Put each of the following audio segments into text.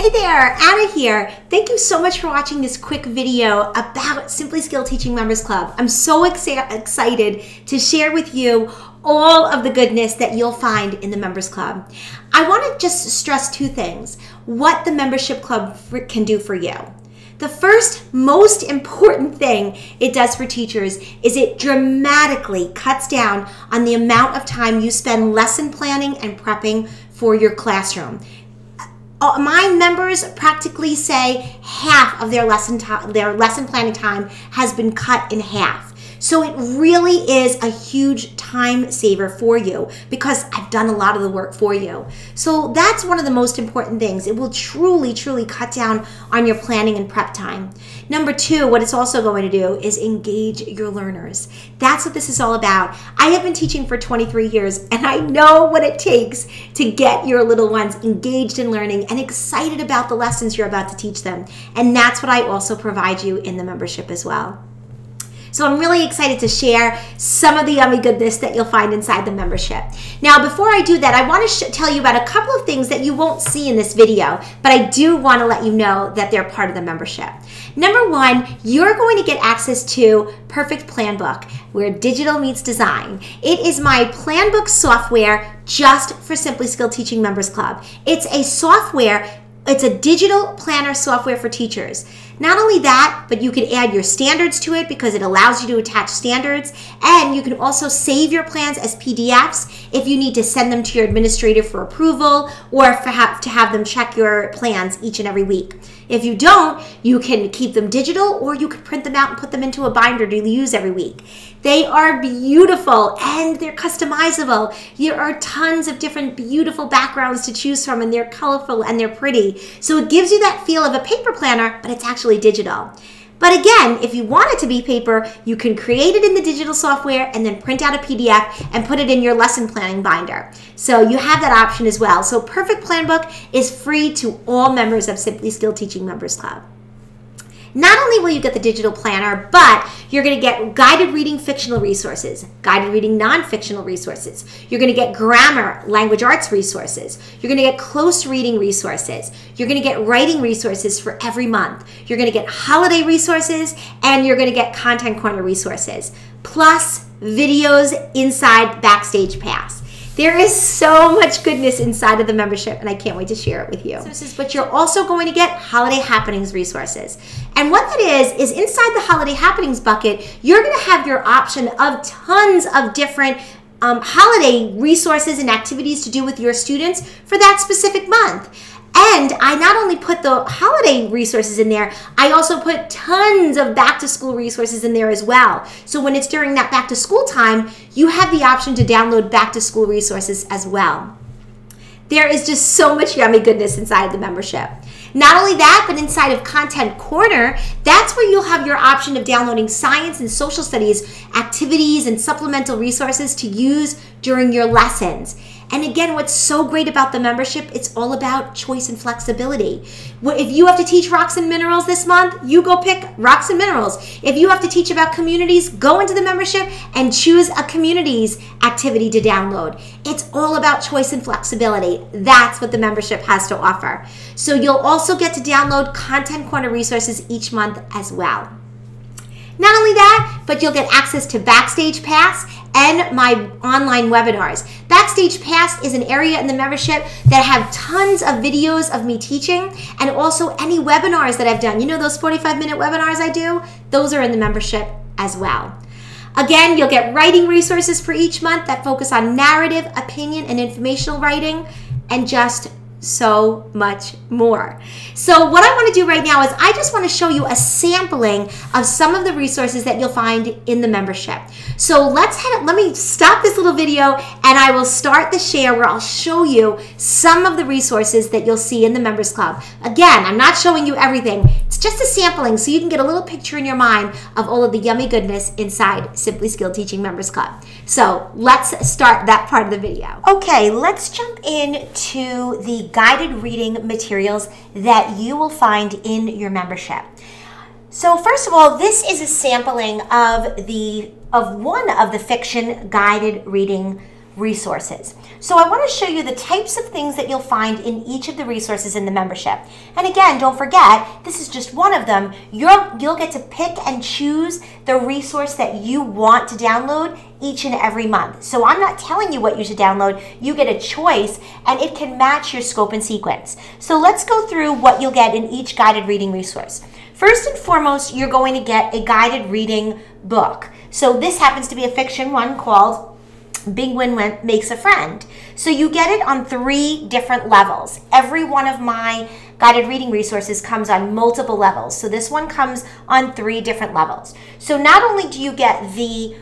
Hey there, Anna here. Thank you so much for watching this quick video about Simply Skilled Teaching Members Club. I'm so excited to share with you all of the goodness that you'll find in the Members Club. I want to just stress two things, what the membership club can do for you. The first most important thing it does for teachers is it dramatically cuts down on the amount of time you spend lesson planning and prepping for your classroom. My members practically say half of their lesson planning time has been cut in half. So it really is a huge time saver for you because I've done a lot of the work for you. So that's one of the most important things. It will truly, truly cut down on your planning and prep time. Number two, what it's also going to do is engage your learners. That's what this is all about. I have been teaching for 23 years and I know what it takes to get your little ones engaged in learning and excited about the lessons you're about to teach them. And that's what I also provide you in the membership as well. So I'm really excited to share some of the yummy goodness that you'll find inside the membership. Now, before I do that, I want to tell you about a couple of things that you won't see in this video, but I do want to let you know that they're part of the membership. Number one, you're going to get access to Perfect Plan Book, where digital meets design. It is my plan book software just for Simply Skilled Teaching Members Club. It's a software. It's a digital planner software for teachers. Not only that, but you can add your standards to it because it allows you to attach standards, and you can also save your plans as PDFs if you need to send them to your administrator for approval or to have them check your plans each and every week. If you don't, you can keep them digital or you can print them out and put them into a binder to use every week. They are beautiful and they're customizable. There are tons of different beautiful backgrounds to choose from, and they're colorful and they're pretty. So it gives you that feel of a paper planner, but it's actually digital. But again, if you want it to be paper, you can create it in the digital software and then print out a PDF and put it in your lesson planning binder. So you have that option as well. So Perfect Plan Book is free to all members of Simply Skilled Teaching Members Club. Not only will you get the digital planner, but you're going to get guided reading fictional resources, guided reading non-fictional resources. You're going to get grammar, language arts resources. You're going to get close reading resources. You're going to get writing resources for every month. You're going to get holiday resources, and you're going to get Content Corner resources, plus videos inside Backstage Pass. There is so much goodness inside of the membership, and I can't wait to share it with you. But you're also going to get Holiday Happenings resources. And what that is inside the Holiday Happenings bucket, you're going to have your option of tons of different holiday resources and activities to do with your students for that specific month. And I not only put the holiday resources in there, I also put tons of back to school resources in there as well. So when it's during that back to school time, you have the option to download back to school resources as well. There is just so much yummy goodness inside the membership. Not only that, but inside of Content Corner, that's where you'll have your option of downloading science and social studies activities and supplemental resources to use during your lessons. And again, what's so great about the membership, it's all about choice and flexibility. If you have to teach rocks and minerals this month, you go pick rocks and minerals. If you have to teach about communities, go into the membership and choose a communities activity to download. It's all about choice and flexibility. That's what the membership has to offer. So you'll also get to download Content Corner resources each month as well. Not only that, but you'll get access to Backstage Pass and my online webinars. Backstage Pass is an area in the membership that have tons of videos of me teaching, and also any webinars that I've done. You know those 45-minute webinars I do? Those are in the membership as well. Again, you'll get writing resources for each month that focus on narrative, opinion, and informational writing, and just so much more. So what I want to do right now is I just want to show you a sampling of some of the resources that you'll find in the membership. So let me stop this little video and I will start the share where I'll show you some of the resources that you'll see in the Members Club. Again, I'm not showing you everything. It's just a sampling so you can get a little picture in your mind of all of the yummy goodness inside Simply Skilled Teaching Members Club. So let's start that part of the video. Okay, let's jump into the guided reading materials that you will find in your membership. So first of all, this is a sampling of one of the fiction guided reading resources. So I want to show you the types of things that you'll find in each of the resources in the membership. And again, don't forget, this is just one of them. You'll get to pick and choose the resource that you want to download each and every month. So I'm not telling you what you should download. You get a choice, and it can match your scope and sequence. So let's go through what you'll get in each guided reading resource. First and foremost, you're going to get a guided reading book. So this happens to be a fiction one called Big Win Makes a Friend. So you get it on 3 different levels. Every one of my guided reading resources comes on multiple levels. So this one comes on 3 different levels. So not only do you get the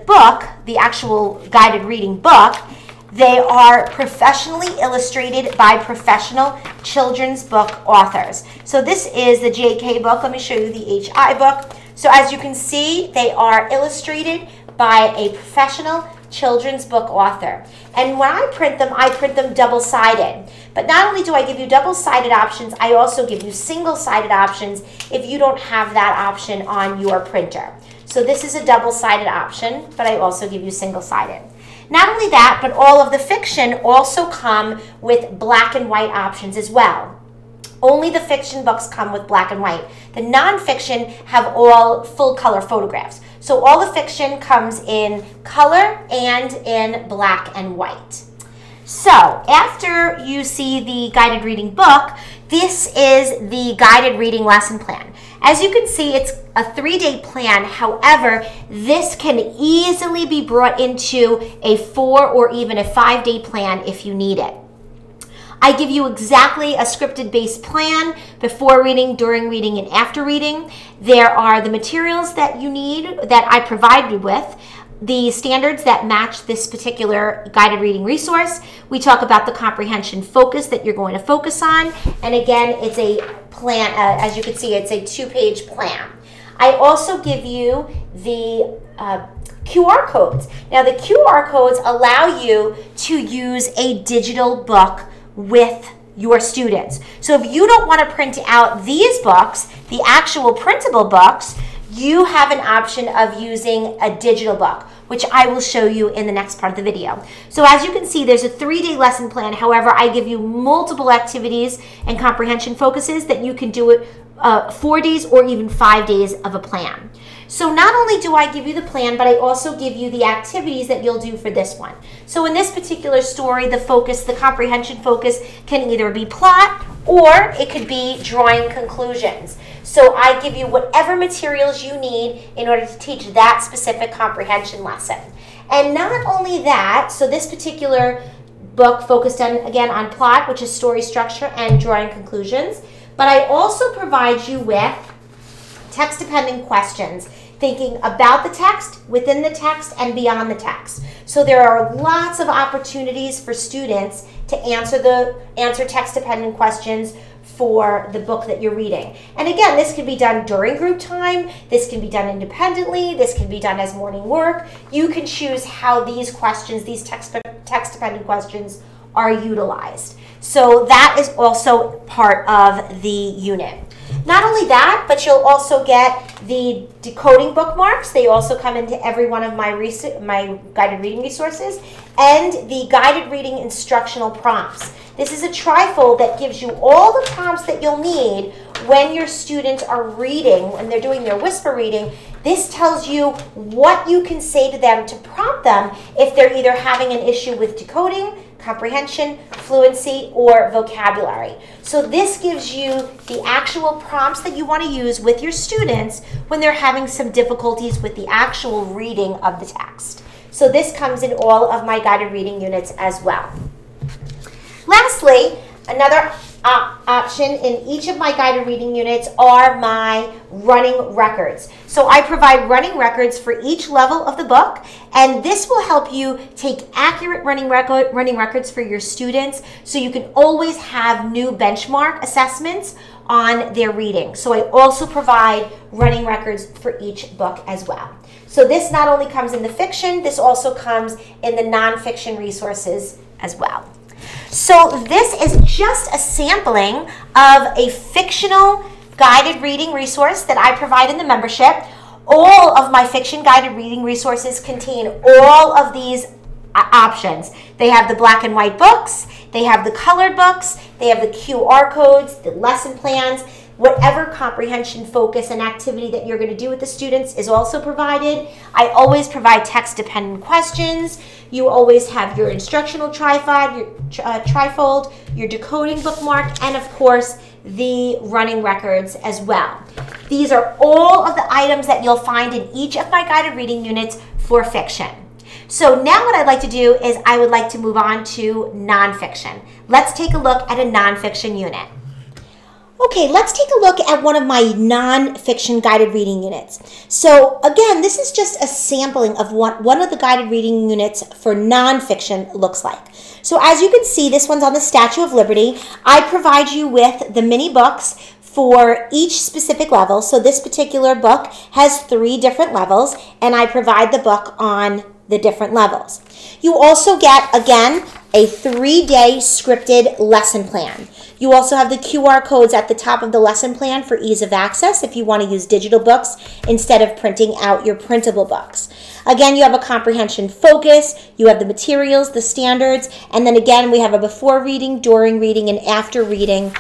book, the actual guided reading book, they are professionally illustrated by professional children's book authors. So this is the JK book. Let me show you the HI book. So as you can see, they are illustrated by a professional children's book author. And when I print them double-sided. But not only do I give you double-sided options, I also give you single-sided options if you don't have that option on your printer. So this is a double-sided option, but I also give you single-sided. Not only that, but all of the fiction also come with black and white options as well. Only the fiction books come with black and white. The nonfiction have all full color photographs. So all the fiction comes in color and in black and white. So after you see the guided reading book, this is the guided reading lesson plan. As you can see, it's a 3-day plan. However, this can easily be brought into a 4 or even a 5-day plan if you need it. I give you exactly a scripted based plan before reading, during reading, and after reading. There are the materials that you need that I provide you with, the standards that match this particular guided reading resource. We talk about the comprehension focus that you're going to focus on. And again, it's a plan, as you can see, it's a 2-page plan. I also give you the QR codes. Now the QR codes allow you to use a digital book with your students. So if you don't want to print out these books, the actual printable books, you have an option of using a digital book, which I will show you in the next part of the video. So as you can see, there's a 3-day lesson plan. However, I give you multiple activities and comprehension focuses that you can do it 4 days or even 5 days of a plan. So not only do I give you the plan, but I also give you the activities that you'll do for this one. So in this particular story, the focus, the comprehension focus can either be plot or it could be drawing conclusions. So I give you whatever materials you need in order to teach that specific comprehension lesson. And not only that, so this particular book focused on, again, on plot, which is story structure and drawing conclusions, but I also provide you with text-dependent questions, thinking about the text, within the text, and beyond the text. So there are lots of opportunities for students to answer text-dependent questions for the book that you're reading. And again, this can be done during group time, this can be done independently, this can be done as morning work. You can choose how these questions, these text-dependent questions, are utilized. So that is also part of the unit. Not only that, but you'll also get the decoding bookmarks. They also come into every one of my guided reading resources, and the guided reading instructional prompts. This is a trifold that gives you all the prompts that you'll need when your students are reading, when they're doing their whisper reading. This tells you what you can say to them to prompt them if they're either having an issue with decoding, comprehension, fluency, or vocabulary. So this gives you the actual prompts that you want to use with your students when they're having some difficulties with the actual reading of the text. So this comes in all of my guided reading units as well. Lastly, another option in each of my guided reading units are my running records. So I provide running records for each level of the book, and this will help you take accurate running records for your students so you can always have new benchmark assessments on their reading. So I also provide running records for each book as well. So this not only comes in the fiction, this also comes in the nonfiction resources as well. So this is just a sampling of a fictional guided reading resource that I provide in the membership. All of my fiction guided reading resources contain all of these options. They have the black and white books, they have the colored books, they have the QR codes, the lesson plans. Whatever comprehension focus and activity that you're going to do with the students is also provided. I always provide text-dependent questions. You always have your instructional trifold, your decoding bookmark, and of course, the running records as well. These are all of the items that you'll find in each of my guided reading units for fiction. So now what I'd like to do is I would like to move on to nonfiction. Let's take a look at a nonfiction unit. Okay, let's take a look at one of my nonfiction guided reading units. So again, this is just a sampling of what one of the guided reading units for nonfiction looks like. So as you can see, this one's on the Statue of Liberty. I provide you with the mini books for each specific level. So this particular book has 3 different levels, and I provide the book on the different levels. You also get, again, a 3-day scripted lesson plan. You also have the QR codes at the top of the lesson plan for ease of access if you want to use digital books instead of printing out your printable books. Again, you have a comprehension focus, you have the materials, the standards, and then again, we have a before reading, during reading, and after reading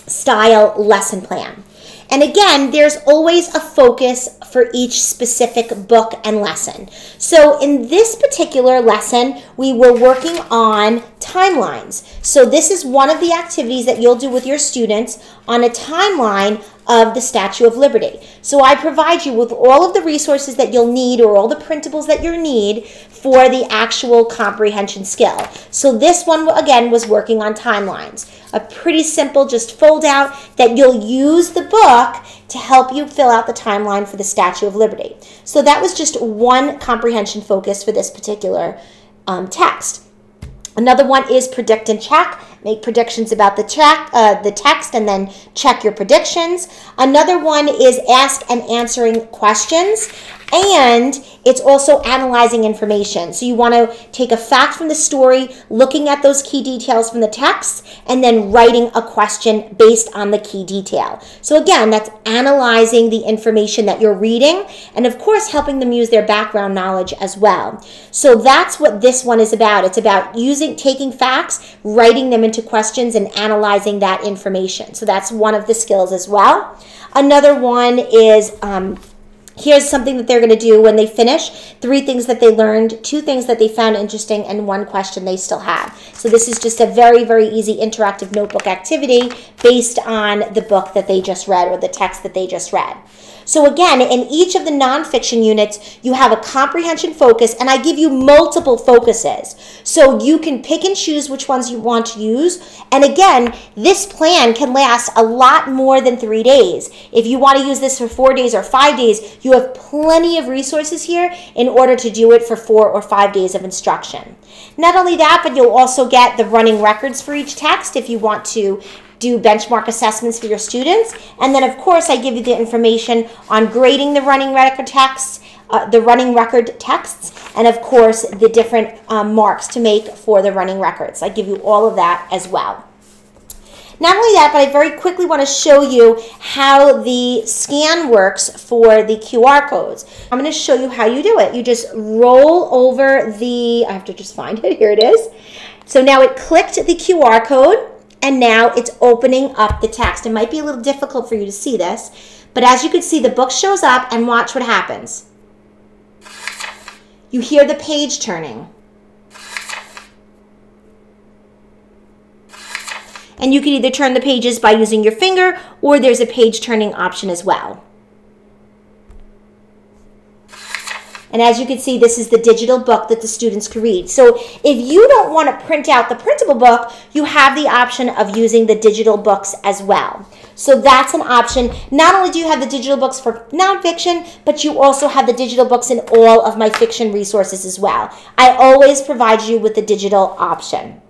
style lesson plan. And again, there's always a focus for each specific book and lesson. So in this particular lesson, we were working on timelines. So this is one of the activities that you'll do with your students on a timeline of the Statue of Liberty. So I provide you with all of the resources that you'll need or all the printables that you need for the actual comprehension skill. So this one, again, was working on timelines. A pretty simple, just fold out that you'll use the book to help you fill out the timeline for the Statue of Liberty. So that was just one comprehension focus for this particular text. Another one is predict and check. Make predictions about the text and then check your predictions. Another one is ask and answering questions. And it's also analyzing information. So you want to take a fact from the story, looking at those key details from the text, and then writing a question based on the key detail. So again, that's analyzing the information that you're reading, and of course, helping them use their background knowledge as well. So that's what this one is about. It's about taking facts, writing them into questions, and analyzing that information. So that's one of the skills as well. Another one is here's something that they're going to do when they finish. 3 things that they learned, 2 things that they found interesting, and 1 question they still have. So this is just a very, very easy interactive notebook activity based on the book that they just read or the text that they just read. So again, in each of the nonfiction units, you have a comprehension focus, and I give you multiple focuses. So you can pick and choose which ones you want to use. And again, this plan can last a lot more than 3 days. If you want to use this for 4 days or 5 days, you have plenty of resources here in order to do it for 4 or 5 days of instruction. Not only that, but you'll also get the running records for each text if you want to do benchmark assessments for your students. And then, of course, I give you the information on grading the running record texts, and, of course, the different marks to make for the running records. I give you all of that as well. Not only that, but I very quickly want to show you how the scan works for the QR codes. I'm going to show you how you do it. You just roll over I have to just find it. Here it is. So now it clicked the QR code, and now it's opening up the text. It might be a little difficult for you to see this, but as you can see, the book shows up, and watch what happens. You hear the page turning. And you can either turn the pages by using your finger, or there's a page turning option as well. And as you can see, this is the digital book that the students can read. So if you don't want to print out the printable book, you have the option of using the digital books as well. So that's an option. Not only do you have the digital books for nonfiction, but you also have the digital books in all of my fiction resources as well. I always provide you with the digital option.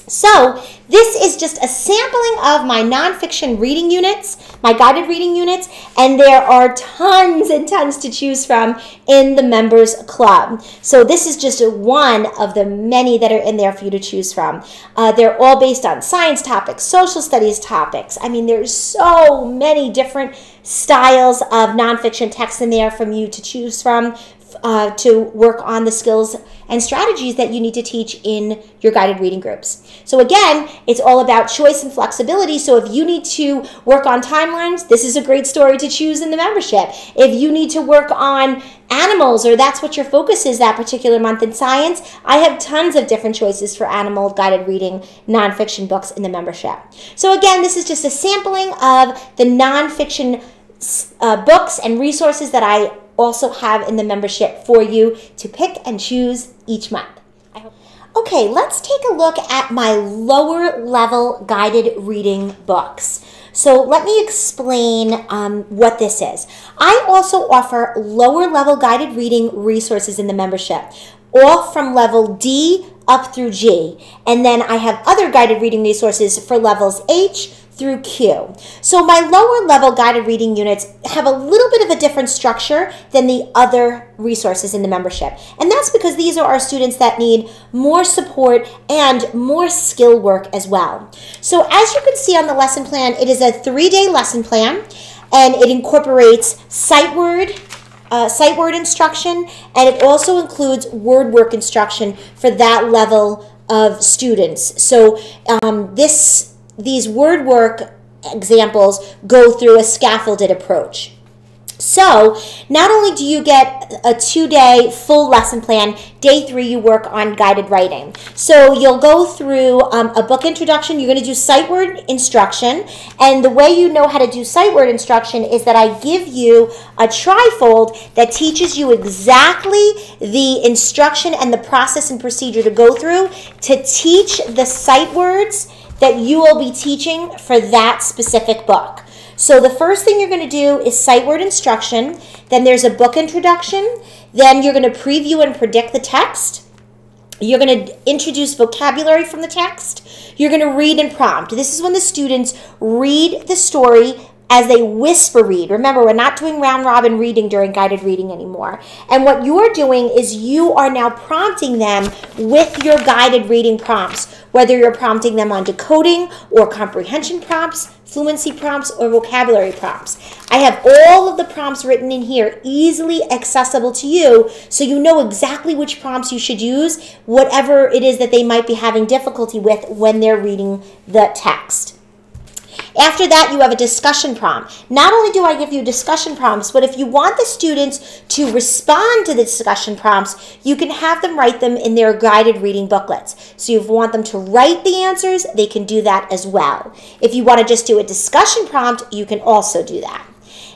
So this is just a sampling of my nonfiction reading units, my guided reading units, and there are tons and tons to choose from in the members club. So this is just one of the many that are in there for you to choose from. They're all based on science topics, social studies topics. I mean, there's so many different styles of nonfiction text in there for you to choose from to work on the skills and strategies that you need to teach in your guided reading groups. So again, it's all about choice and flexibility. So if you need to work on timelines, this is a great story to choose in the membership. If you need to work on animals, or that's what your focus is that particular month in science, I have tons of different choices for animal guided reading nonfiction books in the membership. So again, this is just a sampling of the nonfiction books and resources that I also have in the membership for you to pick and choose each month. Okay, let's take a look at my lower level guided reading books. So let me explain what this is. I also offer lower level guided reading resources in the membership, all from level D up through G. And then I have other guided reading resources for levels H through Q. So my lower level guided reading units have a little bit of a different structure than the other resources in the membership. And that's because these are our students that need more support and more skill work as well. So as you can see on the lesson plan, it is a 3-day lesson plan, and it incorporates sight word instruction, and it also includes word work instruction for that level of students. So these word work examples go through a scaffolded approach. So not only do you get a 2-day full lesson plan, day 3 you work on guided writing. So you'll go through a book introduction. You're going to do sight word instruction, and the way you know how to do sight word instruction is that I give you a trifold that teaches you exactly the instruction and the process and procedure to go through to teach the sight words that you will be teaching for that specific book. So the first thing you're going to do is sight word instruction. Then there's a book introduction. Then you're going to preview and predict the text. You're going to introduce vocabulary from the text. You're going to read and prompt. This is when the students read the story as they whisper read. Remember, we're not doing round robin reading during guided reading anymore. And what you're doing is you are now prompting them with your guided reading prompts, whether you're prompting them on decoding or comprehension prompts, fluency prompts, or vocabulary prompts. I have all of the prompts written in here, easily accessible to you, so you know exactly which prompts you should use, whatever it is that they might be having difficulty with when they're reading the text. After that, you have a discussion prompt. Not only do I give you discussion prompts, but if you want the students to respond to the discussion prompts, you can have them write them in their guided reading booklets. So if you want them to write the answers, they can do that as well. If you want to just do a discussion prompt, you can also do that.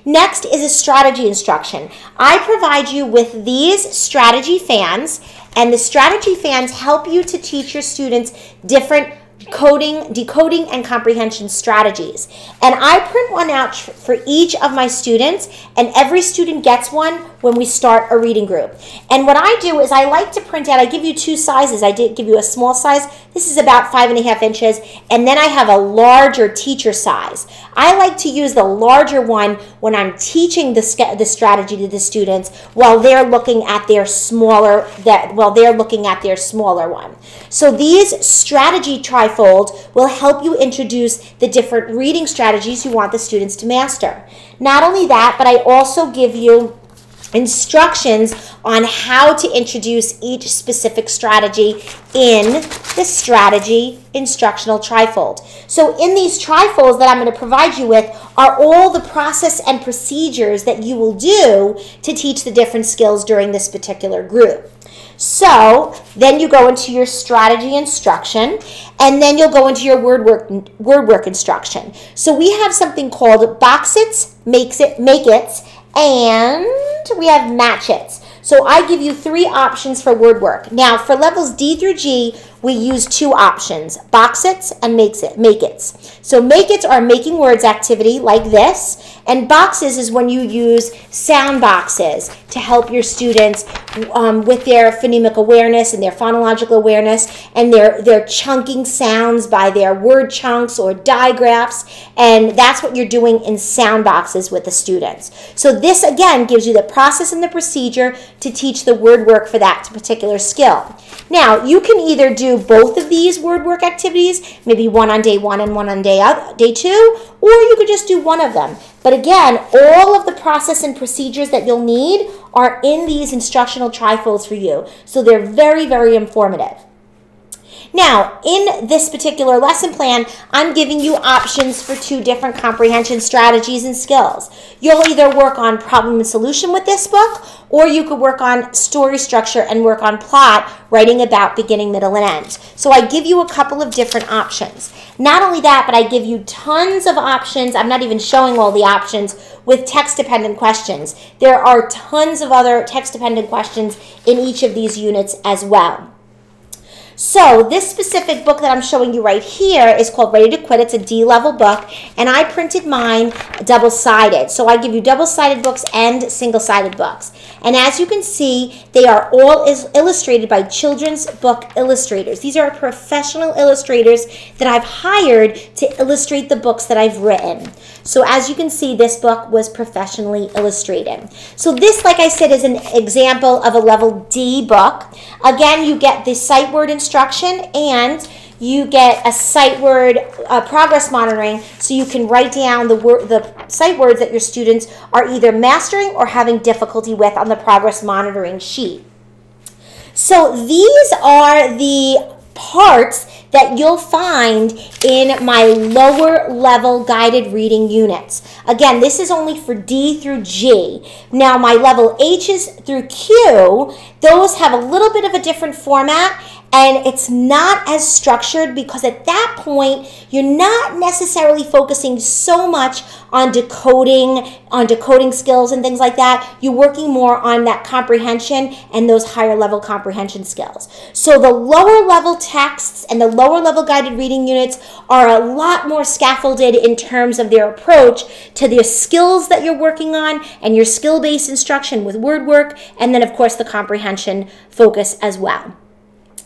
Next is a strategy instruction. I provide you with these strategy fans, and the strategy fans help you to teach your students different decoding, and comprehension strategies. And I print one out for each of my students, and every student gets one when we start a reading group. And what I do is I like to print out, I give you 2 sizes. I did give you a small size. This is about 5.5 inches, and then I have a larger teacher size. I like to use the larger one when I'm teaching the strategy to the students while they're looking at their smaller one. So these strategy trifolds will help you introduce the different reading strategies you want the students to master. Not only that, but I also give you instructions on how to introduce each specific strategy in the strategy instructional trifold. So in these trifolds that I'm going to provide you with are all the process and procedures that you will do to teach the different skills during this particular group. So then you go into your strategy instruction, and then you'll go into your word work instruction. So we have something called box its, make its, and we have match its. So I give you 3 options for word work. Now for levels D through G, we use 2 options, box its and make its. So make its are making words activity like this, and boxes is when you use sound boxes to help your students with their phonemic awareness and their phonological awareness, and they're chunking sounds by their word chunks or digraphs, and that's what you're doing in sound boxes with the students. So this again gives you the process and the procedure to teach the word work for that particular skill. Now you can either do both of these word work activities, maybe one on day 1 and one on day 2, or you could just do one of them. But again, all of the process and procedures that you'll need are in these instructional trifolds for you. So they're very, very informative. Now, in this particular lesson plan, I'm giving you options for 2 different comprehension strategies and skills. You'll either work on problem and solution with this book, or you could work on story structure and work on plot, writing about beginning, middle, and end. So I give you a couple of different options. Not only that, but I give you tons of options. I'm not even showing all the options with text-dependent questions. There are tons of other text-dependent questions in each of these units as well. So this specific book that I'm showing you right here is called Ready to Quit. It's a D-level book, and I printed mine double-sided. So I give you double-sided books and single-sided books. And as you can see, they are all illustrated by children's book illustrators. These are professional illustrators that I've hired to illustrate the books that I've written. So as you can see, this book was professionally illustrated. So this, like I said, is an example of a level D book. Again, you get the sight word instruction and you get a sight word progress monitoring, so you can write down the sight words that your students are either mastering or having difficulty with on the progress monitoring sheet. So these are the parts that you'll find in my lower level guided reading units. Again, this is only for D through G. Now my level H's through Q, those have a little bit of a different format, and it's not as structured because at that point you're not necessarily focusing so much on decoding skills and things like that. You're working more on that comprehension and those higher level comprehension skills. So the lower level texts and the lower level guided reading units are a lot more scaffolded in terms of their approach to the skills that you're working on and your skill-based instruction with word work, and then of course the comprehension focus as well.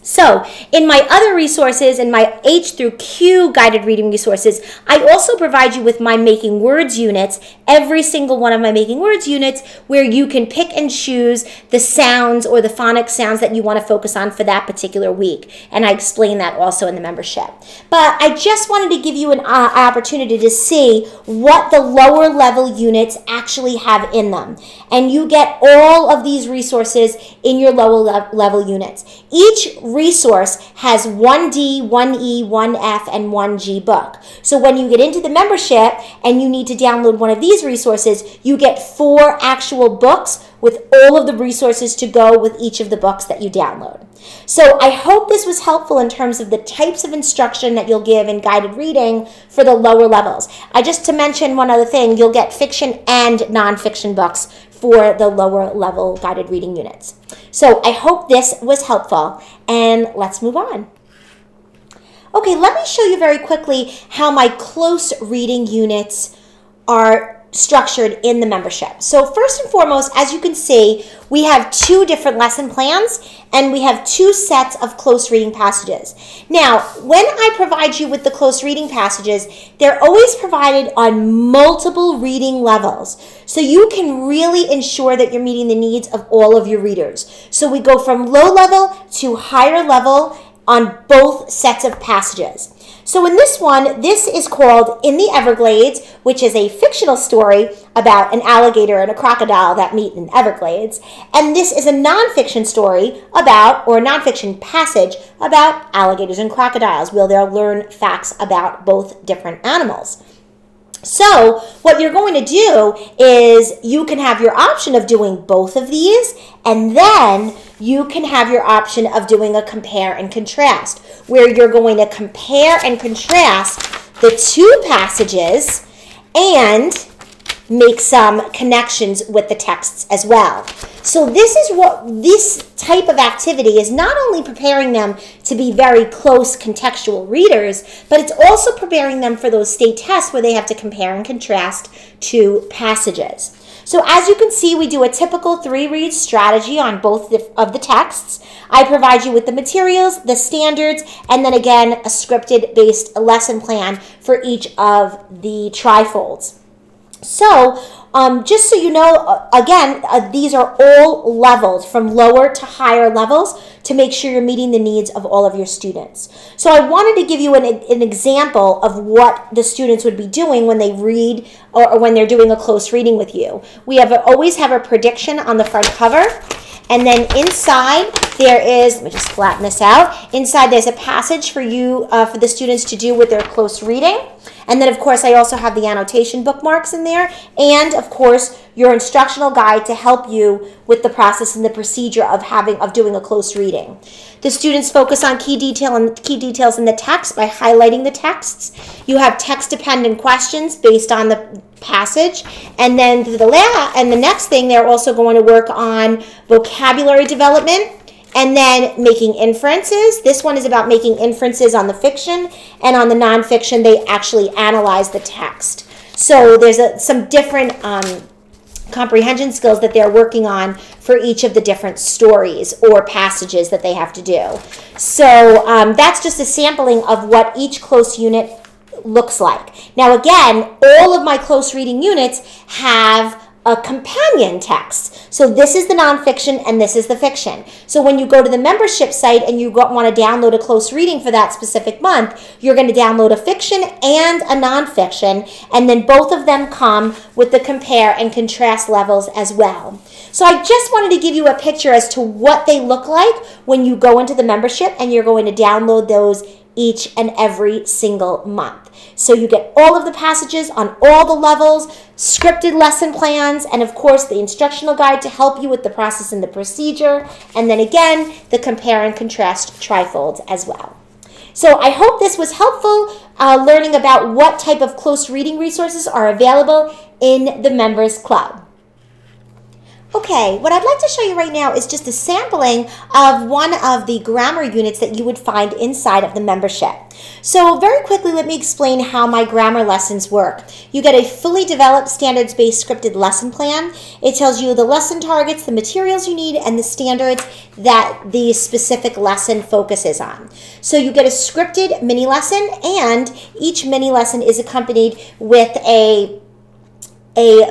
So in my other resources, in my H through Q guided reading resources, I also provide you with my Making Words units, every single one of my Making Words units, where you can pick and choose the sounds or the phonic sounds that you want to focus on for that particular week. And I explain that also in the membership. But I just wanted to give you an opportunity to see what the lower level units actually have in them. And you get all of these resources in your lower level units. Each resource has 1D, 1E, 1F, and 1G book. So when you get into the membership and you need to download one of these resources, you get 4 actual books with all of the resources to go with each of the books that you download. So I hope this was helpful in terms of the types of instruction that you'll give in guided reading for the lower levels. Just to mention one other thing, you'll get fiction and nonfiction books for the lower level guided reading units. So I hope this was helpful, and let's move on. Okay, let me show you very quickly how my close reading units are structured in the membership. So first and foremost, as you can see, we have 2 different lesson plans and we have 2 sets of close reading passages. Now, when I provide you with the close reading passages, they're always provided on multiple reading levels. So you can really ensure that you're meeting the needs of all of your readers. So we go from low level to higher level on both sets of passages. So in this one, this is called In the Everglades, which is a fictional story about an alligator and a crocodile that meet in Everglades. And this is a nonfiction story about, or a nonfiction passage about alligators and crocodiles, where they'll learn facts about both different animals. So what you're going to do is you can have your option of doing both of these, and then you can have your option of doing a compare and contrast, where you're going to compare and contrast the 2 passages and make some connections with the texts as well. So this type of activity is not only preparing them to be very close contextual readers, but it's also preparing them for those state tests where they have to compare and contrast 2 passages. So as you can see, we do a typical 3-read strategy on both of the texts. I provide you with the materials, the standards, and then again, a scripted-based lesson plan for each of the trifolds. So Just so you know, again, these are all levels from lower to higher levels to make sure you're meeting the needs of all of your students. So I wanted to give you an example of what the students would be doing when they read or when they're doing a close reading with you. We always have a prediction on the front cover. And then inside there is, let me just flatten this out. Inside there's a passage for you, for the students to do with their close reading. And then of course I also have the annotation bookmarks in there. And of course your instructional guide to help you with the process and the procedure of doing a close reading. The students focus on key details in the text by highlighting the texts. You have text-dependent questions based on the passage. And then the next thing, they're also going to work on vocabulary development and then making inferences. This one is about making inferences on the fiction, and on the nonfiction, they actually analyze the text. So there's some different comprehension skills that they're working on for each of the different stories or passages that they have to do. So that's just a sampling of what each close unit looks like. Now again, all of my close reading units have a companion text. So this is the nonfiction and this is the fiction. So when you go to the membership site and you want to download a close reading for that specific month, you're going to download a fiction and a nonfiction, and then both of them come with the compare and contrast levels as well. So I just wanted to give you a picture as to what they look like when you go into the membership and you're going to download those each and every single month. So you get all of the passages on all the levels, scripted lesson plans, and of course the instructional guide to help you with the process and the procedure, and then again the compare and contrast trifolds as well. So I hope this was helpful, learning about what type of close reading resources are available in the Members Club. Okay, what I'd like to show you right now is just a sampling of one of the grammar units that you would find inside of the membership. So very quickly, let me explain how my grammar lessons work. You get a fully developed standards-based scripted lesson plan. It tells you the lesson targets, the materials you need, and the standards that the specific lesson focuses on. So you get a scripted mini lesson, and each mini lesson is accompanied with a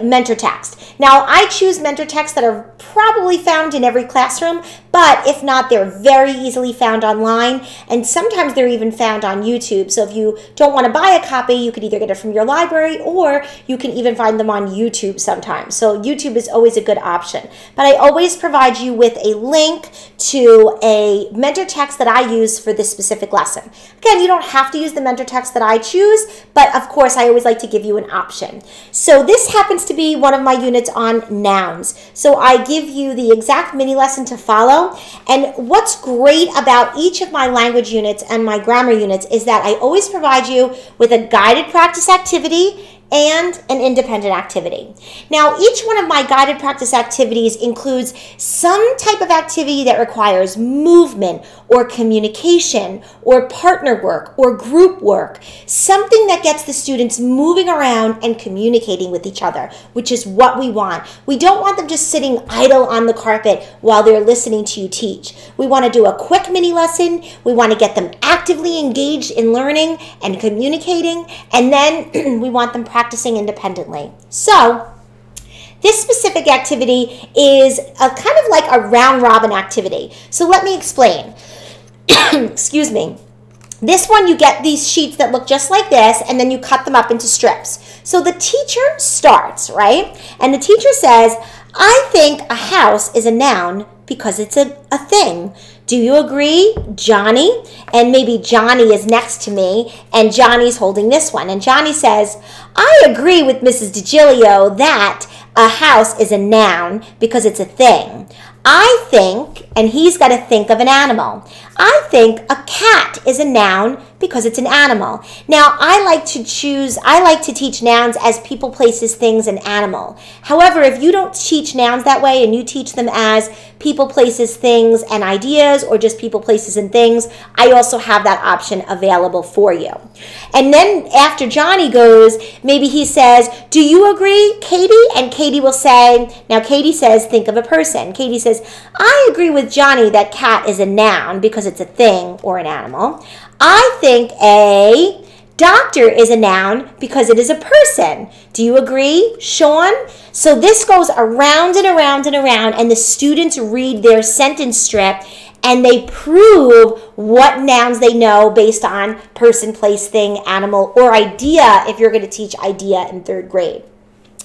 mentor text. Now, I choose mentor texts that are probably found in every classroom, but if not, they're very easily found online, and sometimes they're even found on YouTube. So if you don't want to buy a copy, you could either get it from your library, or you can even find them on YouTube sometimes. So YouTube is always a good option. But I always provide you with a link to a mentor text that I use for this specific lesson. Again, you don't have to use the mentor text that I choose, but of course, I always like to give you an option. So this happens to be one of my units on nouns. So I give you the exact mini lesson to follow. And what's great about each of my language units and my grammar units is that I always provide you with a guided practice activity and an independent activity. Now, each one of my guided practice activities includes some type of activity that requires movement or communication or partner work or group work, something that gets the students moving around and communicating with each other, which is what we want. We don't want them just sitting idle on the carpet while they're listening to you teach. We want to do a quick mini lesson. We want to get them actively engaged in learning and communicating, and then we want them practicing independently. So this specific activity is kind of like a round-robin activity. So let me explain. Excuse me. This one, you get these sheets that look just like this, and then you cut them up into strips. So the teacher starts, right? And the teacher says, I think a house is a noun because it's a thing. Do you agree, Johnny? And maybe Johnny is next to me, and Johnny's holding this one. And Johnny says, I agree with Mrs. DeGilio that a house is a noun because it's a thing. I think, and he's got to think of an animal. I think a cat is a noun because it's an animal. Now, I like to teach nouns as people, places, things, and animal. However, if you don't teach nouns that way and you teach them as people, places, things, and ideas, or just people, places, and things, I also have that option available for you. And then after Johnny goes, maybe he says, do you agree, Katie? And Katie will say, now Katie says, think of a person. Katie says, I agree with Johnny that cat is a noun because it's a thing or an animal. I think a Doctor is a noun because it is a person. Do you agree, Sean? So this goes around and around and around, and the students read their sentence strip and they prove what nouns they know based on person, place, thing, animal, or idea if you're going to teach idea in 3rd grade.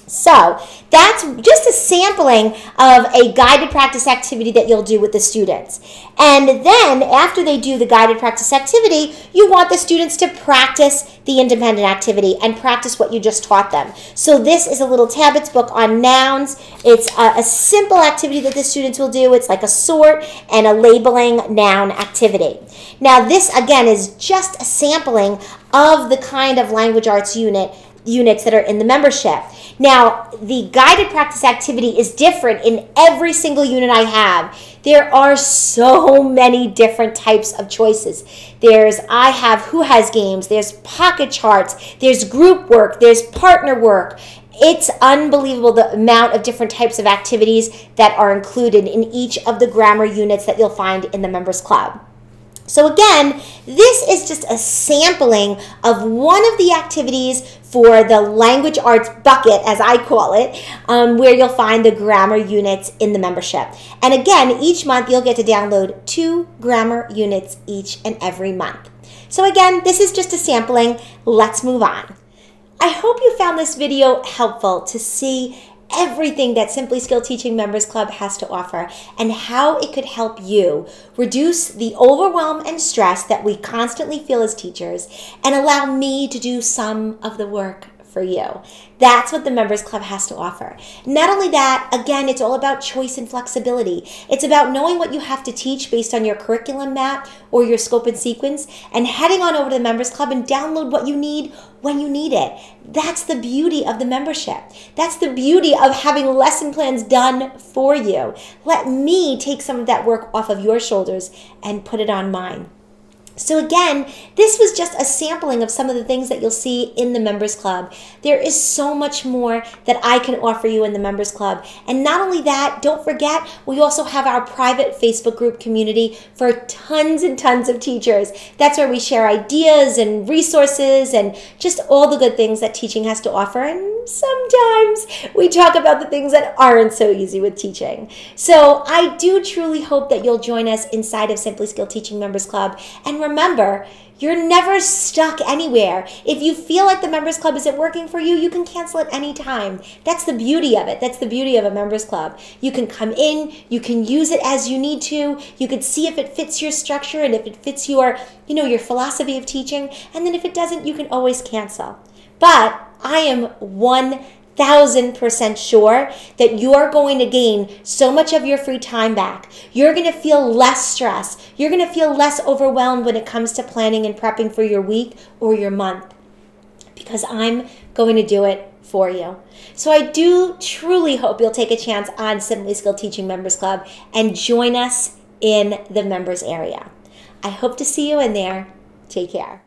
So that's just a sampling of a guided practice activity that you'll do with the students. And then after they do the guided practice activity, you want the students to practice the independent activity and practice what you just taught them. So this is a little Tabit's book on nouns. It's a simple activity that the students will do. It's like a sort and a labeling noun activity. Now this again is just a sampling of the kind of language arts units that are in the membership. Now, the guided practice activity is different in every single unit I have. There are so many different types of choices. There's I have who has games, there's pocket charts, there's group work, there's partner work. It's unbelievable the amount of different types of activities that are included in each of the grammar units that you'll find in the Members Club. So again, this is just a sampling of one of the activities for the language arts bucket, as I call it, where you'll find the grammar units in the membership. And again, each month you'll get to download 2 grammar units each and every month. So again, this is just a sampling. Let's move on. I hope you found this video helpful to see everything that Simply Skilled Teaching Members Club has to offer and how it could help you reduce the overwhelm and stress that we constantly feel as teachers and allow me to do some of the work for you. That's what the Members Club has to offer. Not only that, again, it's all about choice and flexibility. It's about knowing what you have to teach based on your curriculum map or your scope and sequence and heading on over to the Members Club and download what you need when you need it. That's the beauty of the membership. That's the beauty of having lesson plans done for you. Let me take some of that work off of your shoulders and put it on mine. So again, this was just a sampling of some of the things that you'll see in the Members Club. There is so much more that I can offer you in the Members Club. And not only that, don't forget, we also have our private Facebook group community for tons and tons of teachers. That's where we share ideas and resources and just all the good things that teaching has to offer. And sometimes we talk about the things that aren't so easy with teaching. So I do truly hope that you'll join us inside of Simply Skilled Teaching Members Club. And remember, you're never stuck anywhere. If you feel like the Members Club isn't working for you, you can cancel at any time. That's the beauty of it. That's the beauty of a Members Club. You can come in, you can use it as you need to, you can see if it fits your structure and if it fits your, your philosophy of teaching, and then if it doesn't, you can always cancel. But I am 1,000% sure that you're going to gain so much of your free time back. You're going to feel less stress. You're going to feel less overwhelmed when it comes to planning and prepping for your week or your month, because I'm going to do it for you. So I do truly hope you'll take a chance on Simply Skilled Teaching Members Club and join us in the members area. I hope to see you in there. Take care.